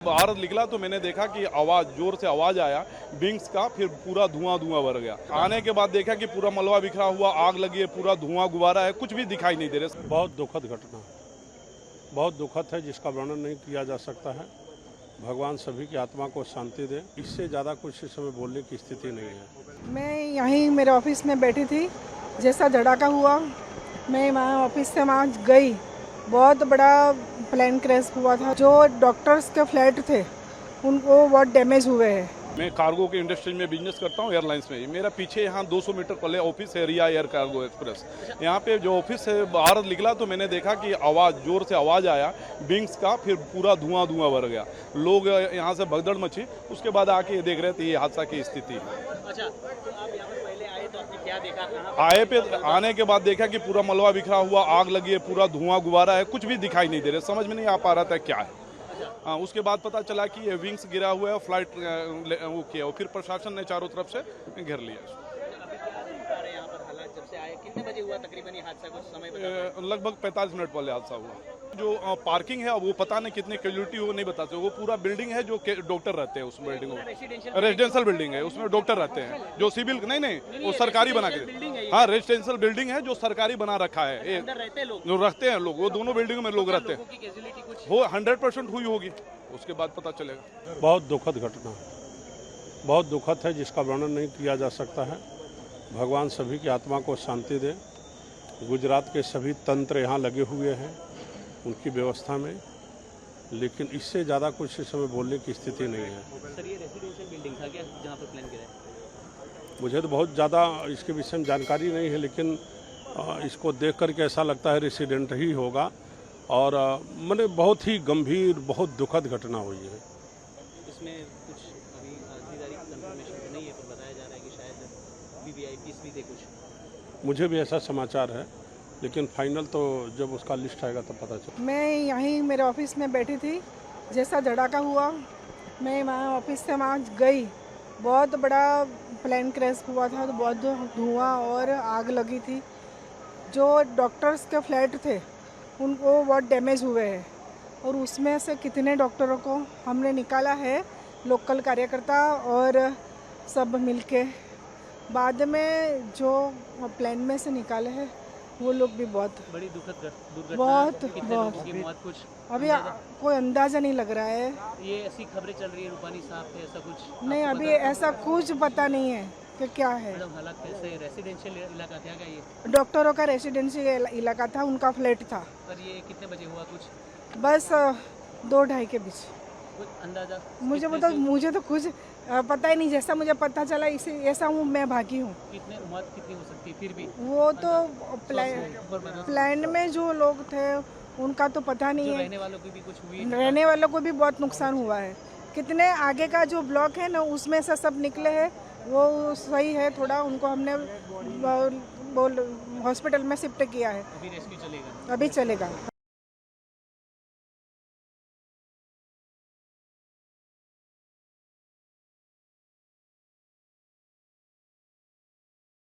बाहर निकला तो मैंने देखा कि आवाज जोर से आवाज आया विंग्स का, फिर पूरा धुआं भर गया। आने के बाद देखा कि पूरा मलबा बिखरा हुआ, आग लगी है, पूरा धुआं गुबारा है, कुछ भी दिखाई नहीं दे रहा। बहुत दुखद घटना, बहुत दुखद है, जिसका वर्णन नहीं किया जा सकता है। भगवान सभी की आत्मा को शांति दे। इससे ज़्यादा कुछ इस समय बोलने की स्थिति नहीं है। मैं यहीं मेरे ऑफिस में बैठी थी, जैसा धड़ाका हुआ मैं वहाँ ऑफिस से वहाँ गई। बहुत बड़ा प्लेन क्रैश हुआ था। जो डॉक्टर्स के फ्लैट थे उनको बहुत डैमेज हुए हैं। मैं कार्गो के इंडस्ट्री में बिजनेस करता हूँ, एयरलाइंस में। मेरा पीछे यहाँ 200 मीटर पहले ऑफिस है, रिया एयर कार्गो एक्सप्रेस। यहाँ पे जो ऑफिस है, बाहर निकला तो मैंने देखा कि आवाज़ जोर से आवाज़ आया विंग्स का, फिर पूरा धुआं भर गया। लोग यहाँ से भगदड़ मची। उसके बाद आके देख रहे थे ये हादसा की स्थिति है। अच्छा, तो आप यहाँ पर पहले आए तो आपने क्या देखा? आने के बाद देखा कि पूरा मलबा बिखरा हुआ, आग लगी है, पूरा धुआं गुबारा है, कुछ भी दिखाई नहीं दे रहा। समझ में नहीं आ पा रहा था क्या है। उसके बाद पता चला कि ये विंग्स गिरा हुआ है, फ्लाइट वो किया, और फिर प्रशासन ने चारों तरफ से घेर लिया। यहाँ पर हालात जब से आए, कितने बजे हुआ तकरीबन ये हादसा? कुछ समय लगभग 45 मिनट पहले हादसा हुआ। जो पार्किंग है वो पता नहीं कितने कैजुअलिटी हो नहीं बता सकते। वो पूरा बिल्डिंग है जो डॉक्टर रहते हैं उस बिल्डिंग में, रेजिडेंशियल बिल्डिंग है, उसमें डॉक्टर रहते हैं। जो सिविल नहीं वो सरकारी बना के, हाँ रेजिडेंशियल बिल्डिंग है जो सरकारी बना रखा है। जो रखते हैं लोग, वो दोनों बिल्डिंग में लोग रहते हैं। वो 100% हुई होगी, उसके बाद पता चलेगा। बहुत दुखद घटना, बहुत दुखद है, जिसका वर्णन नहीं किया जा सकता है। भगवान सभी की आत्मा को शांति दे। गुजरात के सभी तंत्र यहाँ लगे हुए हैं उनकी व्यवस्था में, लेकिन इससे ज़्यादा कुछ इस समय बोलने की स्थिति नहीं है। सर, ये रेसिडेंशियल बिल्डिंग था क्या जहाँ पर प्लेन गिरा है? मुझे तो बहुत ज़्यादा इसके विषय में जानकारी नहीं है, लेकिन इसको देख करके ऐसा लगता है रेसिडेंट ही होगा। और मैंने बहुत ही गंभीर, बहुत दुखद घटना हुई है। इसमें कुछ अभी आखिरी कंफर्मेशन तो नहीं है, पर बताया जा रहा है कि शायद वीवीआईपीस भी थे कुछ। मुझे भी ऐसा समाचार है, लेकिन फाइनल तो जब उसका लिस्ट आएगा तब पता चलेगा। मैं यहीं मेरे ऑफिस में बैठी थी, जैसा धड़ाका हुआ मैं वहाँ ऑफिस से वहाँ गई। बहुत बड़ा प्लेन क्रैश हुआ था, तो बहुत धुआं और आग लगी थी। जो डॉक्टर्स के फ्लैट थे उनको बहुत डैमेज हुए हैं, और उसमें से कितने डॉक्टरों को हमने निकाला है, लोकल कार्यकर्ता और सब मिलके। बाद में जो प्लेन में से निकाले हैं वो लोग भी बहुत बड़ी दुखद दुर्घटना। बहुत कितने लोगों की मौत? कुछ अभी कोई अंदाजा नहीं लग रहा है। ये ऐसी खबरें चल रही है रूपानी साहब थे, ऐसा कुछ नहीं, अभी ऐसा कुछ पता नहीं है कि क्या है। मैडम, हालात कैसे? रेसिडेंशियल इलाका था क्या ये? डॉक्टरों का रेसिडेंशियल इलाका था, उनका फ्लैट था। पर ये कितने बजे हुआ कुछ? बस 2-2:30 के बीच। कुछ अंदाजा? मुझे तो कुछ पता ही नहीं। जैसा मुझे पता चला इसे ऐसा हूँ, मैं भागी हूँ। कितने उम्र कितनी हो सकती है फिर भी? वो तो प्लान में जो लोग थे उनका तो पता नहीं है। रहने वालों की भी कुछ हुई? रहने वालों को भी बहुत नुकसान हुआ है। कितने आगे का जो ब्लॉक है ना, उसमें से सब निकले हैं, वो सही है। थोड़ा उनको हमने हॉस्पिटल में शिफ्ट किया है। अभी रेस्क्यू चलेगा? अभी चलेगा।